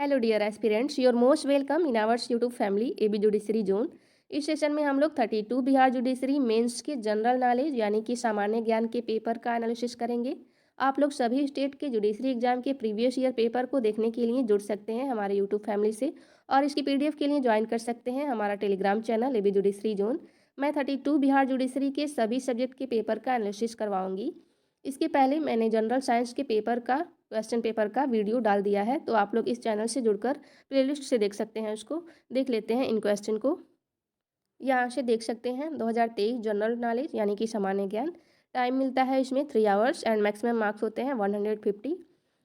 Hello dear aspirants, your most welcome in ours YouTube family AB judiciary zone. इस session में हम लोग 32 Bihar judiciary mains के general knowledge यानी कि सामान्य ज्ञान के पेपर का एनालिसिस करेंगे। आप लोग सभी स्टेट के जुडिशरी एग्जाम के प्रीवियस ईयर पेपर को देखने के लिए जुड़ सकते हैं हमारे यूट्यूब फैमिली से, और इसकी पीडीएफ के लिए ज्वाइन कर सकते हैं हमारा Telegram channel AB judiciary zone. मैं 32 बिहार जुडिशरी के सभी सब्जेक्ट के पेपर का एनालिसिस करवाऊंगी। इसके पहले मैंने जनरल साइंस के पेपर का क्वेश्चन पेपर का वीडियो डाल दिया है, तो आप लोग इस चैनल से जुड़कर प्लेलिस्ट से देख सकते हैं। उसको देख लेते हैं। इन क्वेश्चन को यहाँ से देख सकते हैं। 2023 जनरल नॉलेज यानी कि सामान्य ज्ञान। टाइम मिलता है इसमें 3 आवर्स एंड मैक्सिमम मार्क्स होते हैं 150।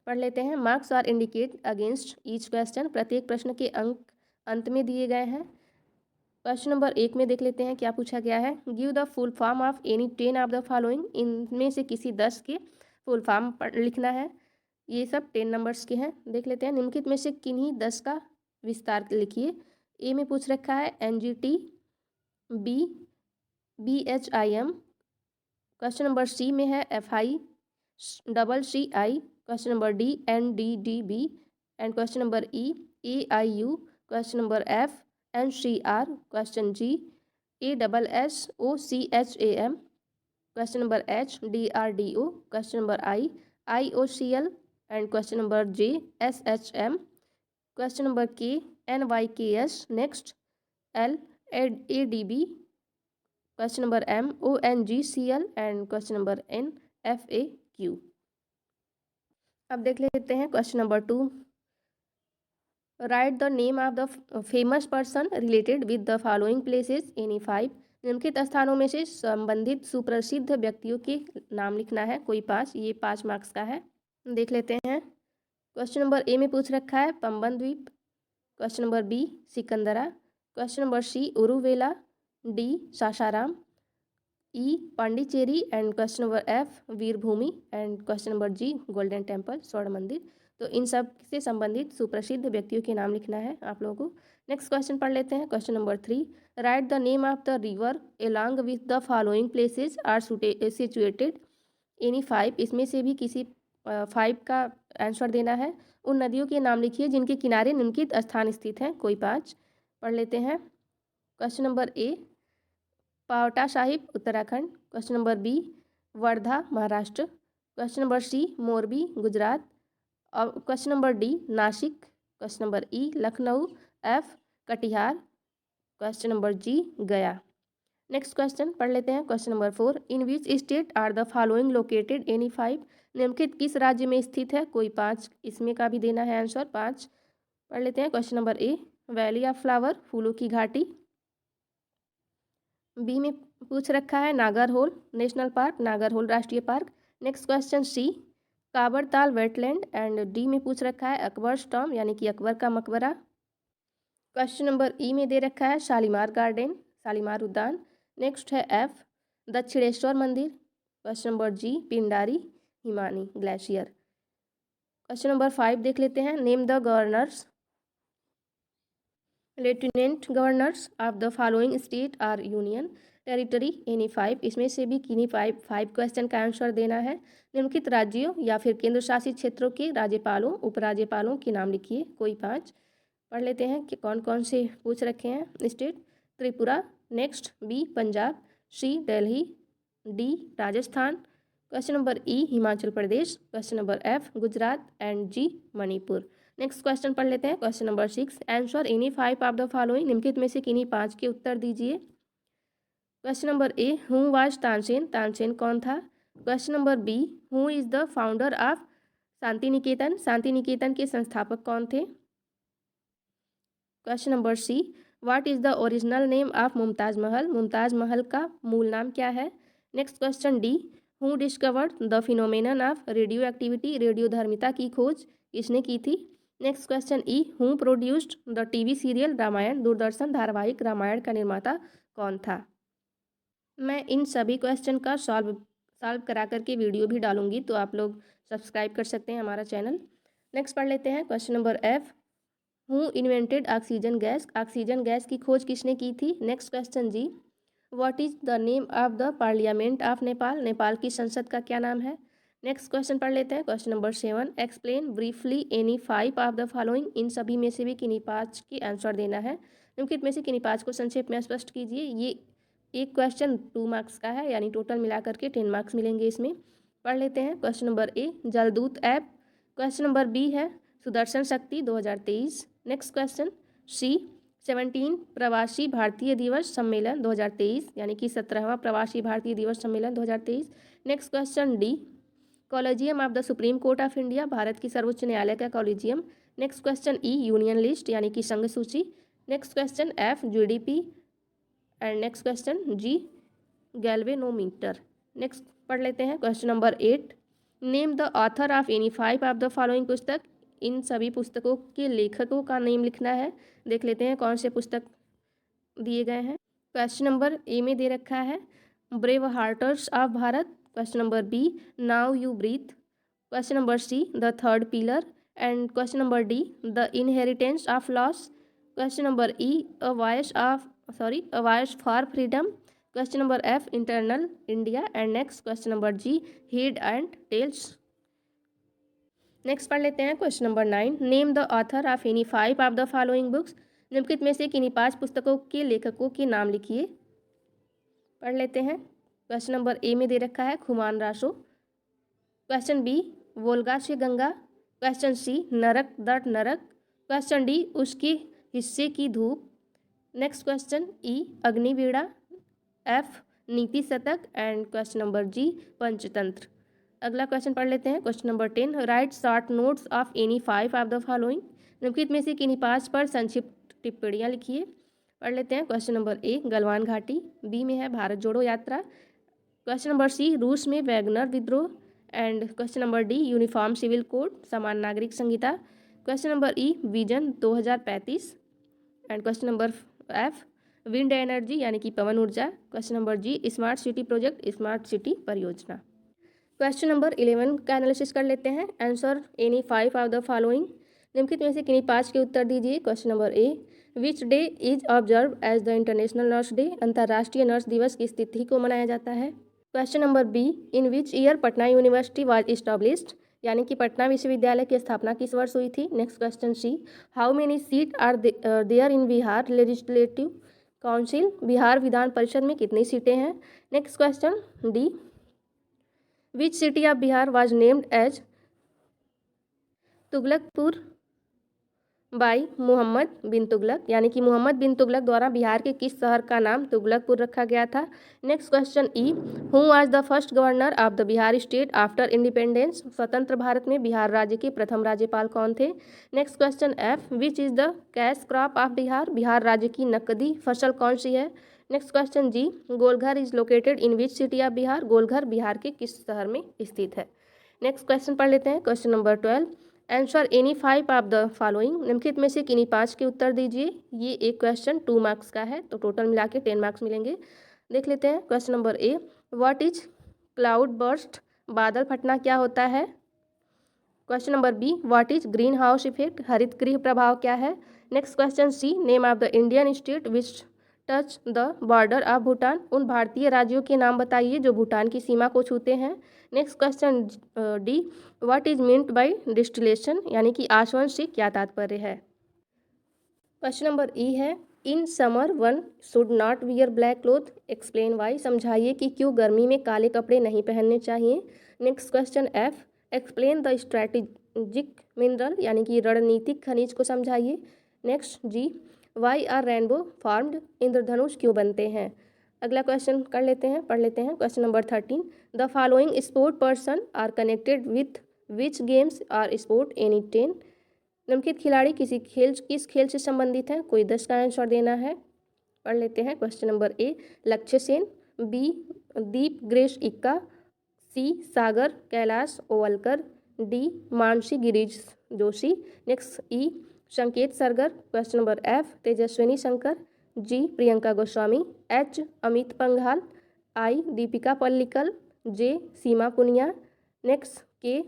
पढ़ लेते हैं। Marks are indicate against each question. प्रत्येक प्रश्न के अंक अंत में दिए गए हैं। क्वेश्चन नंबर 1 में देख लेते हैं क्या पूछा गया है। Give the full form of any 10 of the following. इनमें से किसी 10 के फुल फॉर्म लिखना है। ये सब 10 नंबर्स के हैं। देख लेते हैं। निम्नलिखित में से किन्हीं 10 का विस्तार लिखिए। ए में पूछ रखा है NGT, B BHIM। Question number C में है FICCI। Question number D NDDB and question number E AIU। Question number F NCR। Question G ASSOCHAM। Question number H DRDO। Question number I IOCL and question number J SHM। Question number K NYKS। Next L ADB। Question number M ONGCL and question number N FAQ। अब देख लेते हैं question number 2। Write the name of the famous person related with the following places any 5। निम्नलिखित स्थानों में से संबंधित सुप्रसिद्ध व्यक्तियों के नाम लिखना है, कोई 5। ये 5 मार्क्स का है। देख लेते हैं। क्वेश्चन नंबर ए में पूछ रखा है पंबन द्वीप। Question number B Sikandra. Question number C Uruvela. D Sasaram. E Pondicherry and question number F Virbhumi and question number G golden temple स्वर्ण मंदिर। तो इन सब से संबंधित सुप्रसिद्ध व्यक्तियों के नाम लिखना है आप लोगों को। नेक्स्ट क्वेश्चन पढ़ लेते हैं। Question number 3। Write the name of the river along with the following places are situated any 5। इसमें से भी किसी 5 का आंसर देना है। उन नदियों के नाम लिखिए जिनके किनारे निम्नलिखित स्थान स्थित हैं, कोई 5। पढ़ लेते हैं। Question number A Paonta Sahib Uttarakhand. Question number B Wardha Maharashtra. Question number C Morbi Gujarat. और question number D Nashik. Question number E Lucknow. F Katihar. Question number G Gaya. Next question पढ़ लेते हैं। Question number 4। In which state are the following located any 5। निम्नलिखित किस राज्य में स्थित है, कोई 5। इसमें का भी देना है आंसर 5। पढ़ लेते हैं। Question number A valley of flower फूलों की घाटी। बी में पूछ रखा है नागरहोल नेशनल पार्क, नागरहोल राष्ट्रीय park. Next question C Kabartal wetland and D में पूछ रखा है अकबर टॉम यानी कि अकबर का मकबरा। क्वेश्चन नंबर ई में दे रखा है शालीमार गार्डन, शालीमार उद्यान। नेक्स्ट है एफ दक्षिणेश्वर मंदिर। क्वेश्चन नंबर जी पिंडारी हिमानी ग्लेशियर। क्वेश्चन नंबर 5 देख लेते हैं। Name the governors lieutenant governors of the following state or union territory any 5। इसमें से भी किन्हीं 5 क्वेश्चन का आंसर देना है। निम्नलिखित राज्यों या फिर केंद्र शासित क्षेत्रों के राज्यपालों उपराज्यपालों के नाम लिखिए, कोई 5। पढ़ लेते हैं कि कौन कौन से पूछ रखे हैं state. Tripura. Next B Punjab. C Delhi. D Rajasthan. Question number E Himachal Pradesh. Question number F Gujarat and G Manipur. Next question पढ़ लेते हैं। Question number 6। Answer any 5 of the following. निम्नलिखित में से किन्हीं 5 के उत्तर दीजिए। Question number A who was Tansen, Tansen कौन था। Question number B who is the founder of Shanti Niketan, Shanti Niketan के संस्थापक कौन थे। Question number C what is the original name of Mumtaz Mahal, Mumtaz Mahal का मूल नाम क्या है। Next question D who discovered the phenomenon of radioactivity, रेडियोधर्मिता की खोज किसने की थी। Next question E who produced the TV serial Ramayan, Doordarshan धारावाहिक रामायण का निर्माता कौन था। मैं इन सभी क्वेश्चन का सॉल्व करा करके वीडियो भी डालूंगी, तो आप लोग सब्सक्राइब कर सकते हैं हमारा चैनल। नेक्स्ट पढ़ लेते हैं। Question number F who invented oxygen gas, oxygen gas की खोज किसने की थी। Next question G what is the name of the parliament of Nepal, Nepal की संसद का क्या नाम है। नेक्स्ट क्वेश्चन पढ़ लेते हैं। Question number 7, explain briefly any 5 of the following. इन सभी में से भी किन्हीं 5 की आंसर देना है। निम्नलिखित में से किन्हीं 5 को संक्षेप में स्पष्ट कीजिए। ये एक क्वेश्चन 2 मार्क्स का है, यानी टोटल मिलाकर के 10 मार्क्स मिलेंगे इसमें। पढ़ लेते हैं। Question number A, Jaldoot app. Question number B है सुदर्शन शक्ति 2023। नेक्स्ट क्वेश्चन सी, 17 प्रवासी भारतीय दिवस सम्मेलन 2023, यानी कि 17वां प्रवासी भारतीय Divas Sammelan 2023। Next question D, collegium of the supreme court of India, Bharat की सर्वोच्च न्यायालय का collegium. Next question E, union list, यानी कि संघ सूची। Next question F, GDP. And next question G, galvanometer. Next पढ़ लेते हैं। Question number 8, name the author of any 5 of the following पुस्तक। इन सभी पुस्तकों के लेखकों का नेम लिखना है। देख लेते हैं कौन से पुस्तक दिए गए हैं। क्वेश्चन नंबर ए में दे रखा है brave hearts of Bharat. Question number B, now you breathe. Question number C, the third pillar. And question number D, the inheritance of loss. Question number E, a voice for freedom. Question number F, internal India. And next question number G, head and tails. Next पढ़ लेते हैं। Question number 9, name the author of any 5 of the following books. निम्नलिखित में से किन्हीं 5 पुस्तकों के लेखकों के नाम लिखिए। पढ़ लेते हैं। क्वेश्चन नंबर ए में दे रखा है खुमान रासो। क्वेश्चन बी, वोल्गा से गंगा। क्वेश्चन सी, नरक दर्द नरक। क्वेश्चन डी, उसके हिस्से की धूप। नेक्स्ट क्वेश्चन ई, अग्निवीणा। एफ, नीति शतक। एंड क्वेश्चन नंबर जी, पंचतंत्र। अगला क्वेश्चन पढ़ लेते हैं। Question number 10, right short notes of any 5 of the following. निम्नलिखित में से किन्हीं 5 पर संक्षिप्त टिप्पणियाँ लिखिए। पढ़ लेते हैं। क्वेश्चन नंबर ए, गलवान घाटी। बी में है भारत जोड़ो यात्रा। क्वेश्चन नंबर सी, रूस में वैगनर विद्रोह। And question number D, uniform civil code, समान नागरिक संहिता। Question number E, vision 2035। And question number F, wind energy, यानी कि पवन ऊर्जा। Question number G, smart city project, smart city परियोजना। क्वेश्चन नंबर 11 का एनालिसिस कर लेते हैं। Answer any 5 of the following. निम्नलिखित में से किन्हीं 5 के उत्तर दीजिए। Question number A, which day is observe as the international nurse day. अंतर्राष्ट्रीय नर्स दिवस किस तिथि को मनाया जाता है। Question number B, in which year Patna university was established, यानी कि पटना विश्वविद्यालय की स्थापना किस वर्ष हुई थी। Next question C, how many seat are there in Bihar legislative council. Bihar विधान परिषद में कितनी सीटें हैं। Next question D, which city of Bihar was named as Tughlaqpur by Mohammad bin Tughlaq, यानी कि मोहम्मद बिन तुगलक द्वारा बिहार के किस शहर का नाम तुगलकपुर रखा गया था। Next question E, who was the first governor of the Bihar state after independence. स्वतंत्र भारत में बिहार राज्य के प्रथम राज्यपाल कौन थे। Next question F, which is the cash crop of Bihar. Bihar राज्य की नकदी फसल कौन सी है। Next question G, Golghar is located in which city of Bihar. Golghar Bihar के किस शहर में स्थित है। नेक्स्ट क्वेश्चन पढ़ लेते हैं। Question number 12, answer any 5 of the following. निम्नलिखित में से किन्हीं 5 के उत्तर दीजिए। ये एक क्वेश्चन 2 मार्क्स का है, तो टोटल मिला के 10 मार्क्स मिलेंगे। देख लेते हैं। Question number A, what is cloudburst. बादल फटना क्या होता है। Question number B, what is greenhouse effect. हरित गृह प्रभाव क्या है। Next question C, name of the Indian state which touch the border of Bhutan. उन भारतीय राज्यों के नाम बताइए जो भूटान की सीमा को छूते हैं। Next question D, what is meant by distillation, यानी कि आसवन से क्या तात्पर्य है। क्वेश्चन नंबर ई है, in summer one should not wear black cloth, explain why. समझाइए कि क्यों गर्मी में काले कपड़े नहीं पहनने चाहिए। Next question F, explain the strategic mineral, यानी कि रणनीतिक खनिज को समझाइए। Next G, why are rainbow formed, इंद्रधनुष क्यों बनते हैं। अगला क्वेश्चन कर लेते हैं, पढ़ लेते हैं। Question number 13, the following sport person are connected with which games or sport any 10। निम्नलिखित खिलाड़ी किस खेल से संबंधित हैं। कोई 10 का आंसर देना है। पढ़ लेते हैं। क्वेश्चन नंबर ए, लक्ष्य Sen. B, Deep Grace Ekka. C, Sagar Kailash Ovalkar. D, Mansi Girish Joshi. Next E, Sanket Sargar. Question number F, Tejaswini Shankar. G, Priyanka Goswami. H, Amit Panghal. I, Dipika Pallikal. J, Seema Punia. Next K,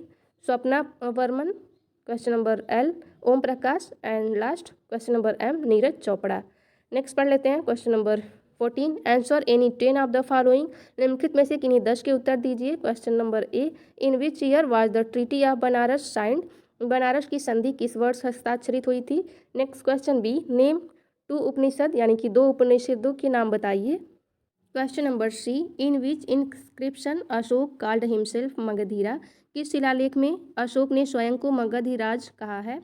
Swapna Barman. Question number L, Om Prakash. And last question number M, Neeraj Chopra. Next पढ़ लेते हैं। Question number 14 answer any 10 of the following, निम्नलिखित में से किन्हीं 10 के उत्तर दीजिए। Question number A, in which year was the treaty of Banaras signed, Banaras की संधि किस वर्ष हस्ताक्षरित हुई थी। Next question B, name 2 Upanishad यानी कि 2 उपनिषदों के नाम बताइए। Question number C, in which inscription Ashoka called himself Magadhira, किस शिलालेख में अशोक ने स्वयं को मगधीराज कहा है।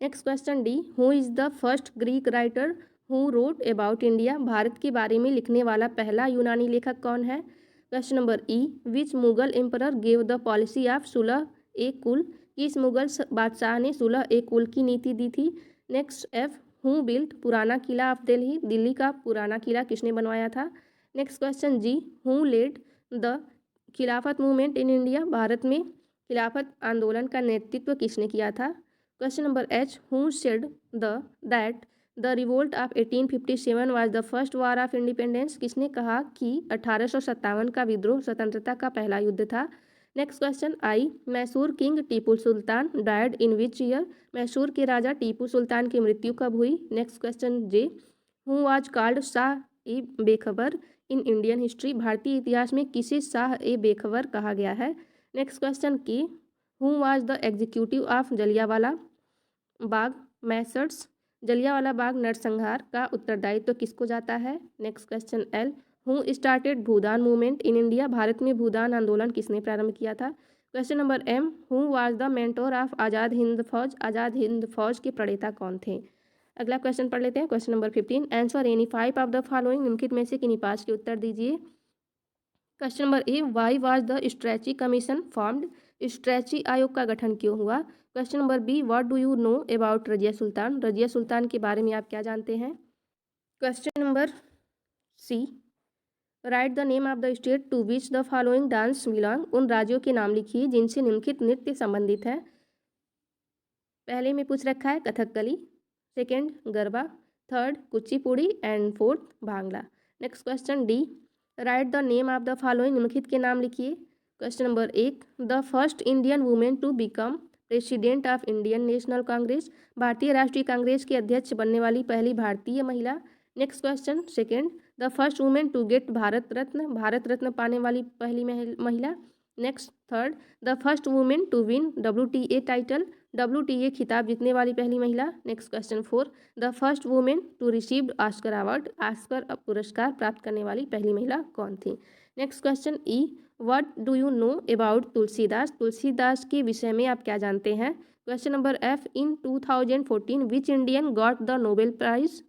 Next question D, who is the first Greek writer who wrote about India, Bharat के बारे में लिखने वाला पहला यूनानी लेखक कौन है। Question number E, which Mughal emperor gave the policy of Sulh e Kul, किस मुगल बादशाह ने सुलह ए कुल की नीति दी थी। नेक्स्ट एफ, हु बिल्ट पुराना किला ऑफ दिल्ली, दिल्ली का पुराना किला किसने बनवाया था। Next question G, who led the Khilafat movement in India, Bharat में खिलाफत आंदोलन का नेतृत्व किसने किया था। Question number H, who said that the revolt of 1857 was the first war of independence, किसने कहा कि 1857 का विद्रोह स्वतंत्रता का पहला युद्ध था। Next question I, Mysore king Tipu Sultan died in which year, Mysore के राजा टीपू सुल्तान की मृत्यु कब हुई। Next question J, who was called Shah e Bekhabar in Indian history, भारतीय इतिहास में किसे शाह ए बेखबर कहा गया है। Next question K, who was the executive of Jallianwala Bagh massacre, Jallianwala Bagh नरसंहार का उत्तरदायित्व किसको जाता है। Next question L, who started Bhoodan movement in India, Bharat में भूदान आंदोलन किसने प्रारंभ किया था। Question number M, who was the mentor of Azad Hind Fauj, Azad Hind फौज के प्रणेता कौन थे। अगला क्वेश्चन पढ़ लेते हैं। Question number 15, answer any 5 of the following, निम्नलिखित में से किन्हीं 5 के उत्तर दीजिए। Question number A, why was the Strachey commission formed, Strachey आयोग का गठन क्यों हुआ। Question number B, what do you know about Razia Sultan, Razia Sultan के बारे में आप क्या जानते हैं। Question number C, write the name of the state to which the following dance belong, उन राज्यों के नाम लिखिए जिनसे निम्नलिखित नृत्य संबंधित है। पहले में पूछ रखा है Kathakali, second Garba, third Kuchipudi and fourth Bhangra. Next question D, write the name of the following, निम्नलिखित के नाम लिखिए। Question number 1, the first Indian women to become president of Indian National Congress, भारतीय राष्ट्रीय कांग्रेस की अध्यक्ष बनने वाली पहली भारतीय महिला। Next question second, the first women to get Bharat Ratna, Bharat Ratna पाने वाली पहली महिला। Next third, the first women to win WTA title, WTA खिताब जीतने वाली पहली महिला। Next question 4, the first women to received Oscar award, Oscar पुरस्कार प्राप्त करने वाली पहली महिला कौन थी। Next question E, what do you know about Tulsidas, Tulsidas के विषय में आप क्या जानते हैं। Question number F, in 2014 which Indian got the Nobel prize,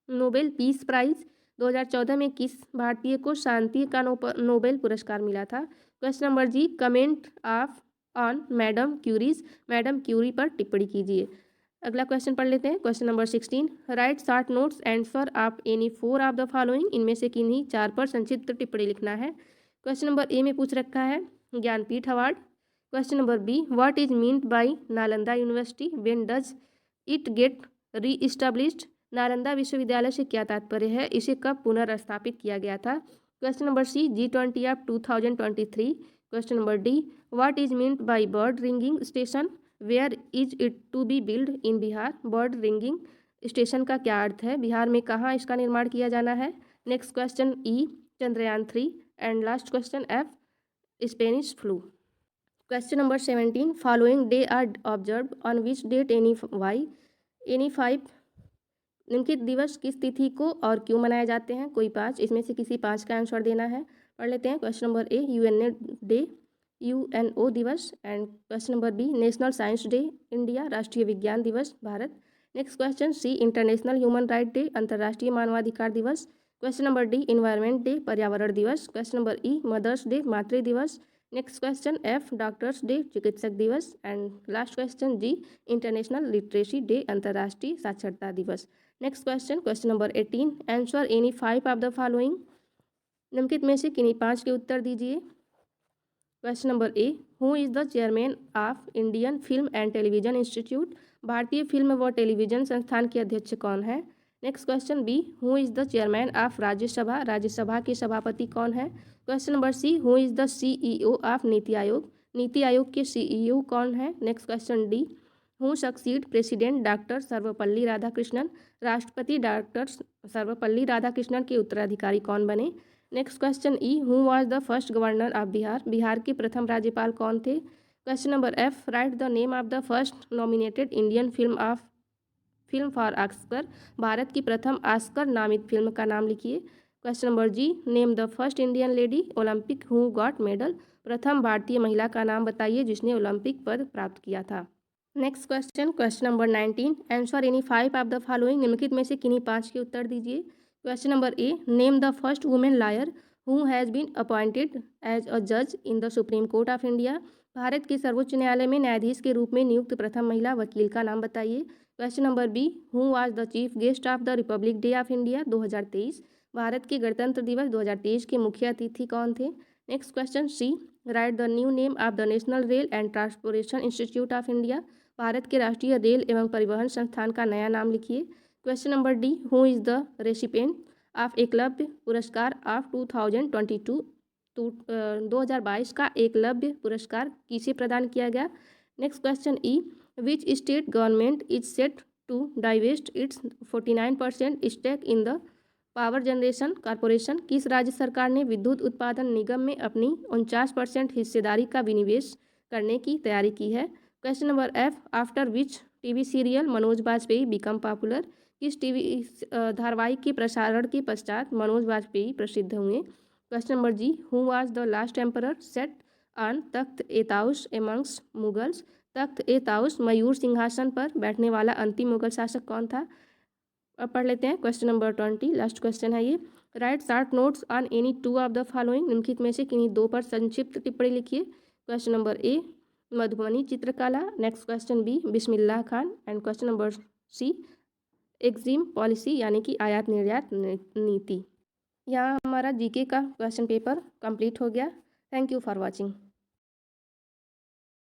Nobel peace prize, 2014 में किस भारतीय को शांति का नोबेल पुरस्कार मिला था। Question number G, comment of on madam Curie's, madam Curie पर टिप्पणी कीजिए। अगला क्वेश्चन पढ़ लेते हैं। Question number 16, write short notes answer of any 4 of the following, इनमें से किन्हीं 4 पर संक्षिप्त टिप्पणी लिखना है। क्वेश्चन नंबर ए में पूछ रखा है Jnanpith award. Question number B, what is meant by Nalanda university, when does it get reestablished, Nalanda विश्वविद्यालय से क्या तात्पर्य है, इसे कब पुनर्स्थापित किया गया था। Question number C, G20 of 2023। Question number D, what is meant by bird ringing station, where is it to be build in Bihar, bird ringing station का क्या अर्थ है, बिहार में कहाँ इसका निर्माण किया जाना है। Next question E, Chandrayaan 3 and last question F, Spanish flu. Question number 17, following day are observe on which date any why, any 5, निम्नलिखित दिवस किस तिथि को और क्यों मनाए जाते हैं। कोई 5, इसमें से किसी 5 का आंसर देना है। पढ़ लेते हैं। Question number A, UNA day, UNO दिवस। And question number B, national science day India, राष्ट्रीय विज्ञान दिवस Bharat. Next question C, international human right day, अंतर्राष्ट्रीय मानवाधिकार दिवस। Question number D, environment day, पर्यावरण दिवस। Question number E, mother's day, मातृ दिवस। Next question F, doctors day, चिकित्सक दिवस। And last question G, international literacy day, अंतर्राष्ट्रीय साक्षरता दिवस। Next question, question number 18, answer any 5 of the following, निम्नलिखित में से किन्हीं 5 के उत्तर दीजिए। Question number A, who is the chairman of Indian film and television institute, भारतीय फिल्म व टेलीविजन संस्थान के अध्यक्ष कौन है। Next question B, who is the chairman of Rajya Sabha, Rajya Sabha के सभापति कौन है। Question number C, who is the CEO of NITI Aayog, NITI Aayog के CEO कौन है। Next question D, who succeed president doctor Sarvepalli Radhakrishnan, राष्ट्रपति डॉक्टर सर्वपल्ली राधाकृष्णन के उत्तराधिकारी कौन बने। Next question E, who was the first governor of Bihar, Bihar के प्रथम राज्यपाल कौन थे। Question number F, write the name of the first nominated Indian film for Oscar, Bharat की प्रथम ऑस्कर नामित फिल्म का नाम लिखिए। Question number G, name the first Indian lady olympic who got medal, प्रथम भारतीय महिला का नाम बताइए जिसने ओलंपिक पद प्राप्त किया था। Next question number 19, answer any 5 of the following, निम्नलिखित में से किन्हीं 5 के उत्तर दीजिए। Question number A, name the first women lawyer who has been appointed as a जज in the supreme court of India, Bharat के सर्वोच्च न्यायालय में न्यायाधीश के रूप में नियुक्त प्रथम महिला वकील का नाम बताइए। Question number B, who was the chief guest of the republic day of India 2023, Bharat के गणतंत्र दिवस 2023 के मुख्य अतिथि कौन थे। Next question C, write the new name of the national rail and transportation institute of India, Bharat के राष्ट्रीय रेल एवं परिवहन संस्थान का नया नाम लिखिए। Question number D, who is the recipient of Eklavya पुरस्कार ऑफ 2022, 2022 का एकलव्य पुरस्कार किसे प्रदान किया गया। Next question E, which state government is set to divest its 49% stake in the power generation corporation, किस राज्य सरकार ने विद्युत उत्पादन निगम में अपनी 49% हिस्सेदारी का विनिवेश करने की तैयारी की है। Question number F, after which TV serial Manoj Bajpayee become popular, किस टीवी धारावाहिक के प्रसारण के पश्चात मनोज बाजपेयी प्रसिद्ध हुए। Question number G, who was the last emperor set on Takht e Taus amongst Mughals, Takht e Taus मयूर सिंहासन पर बैठने वाला अंतिम मुगल शासक कौन था। अब पढ़ लेते हैं क्वेश्चन नंबर 20, लास्ट क्वेश्चन है ये, right short notes on any 2 of the following, निम्नलिखित में से किन्हीं 2 पर संक्षिप्त टिप्पणी लिखिए। क्वेश्चन नंबर ए, मधुबनी चित्रकला, next question B, Bismillah Khan, and question number C, EXIM policy यानी कि आयात निर्यात नीति। यहाँ हमारा जीके का क्वेश्चन पेपर कंप्लीट हो गया। Thank you for watching.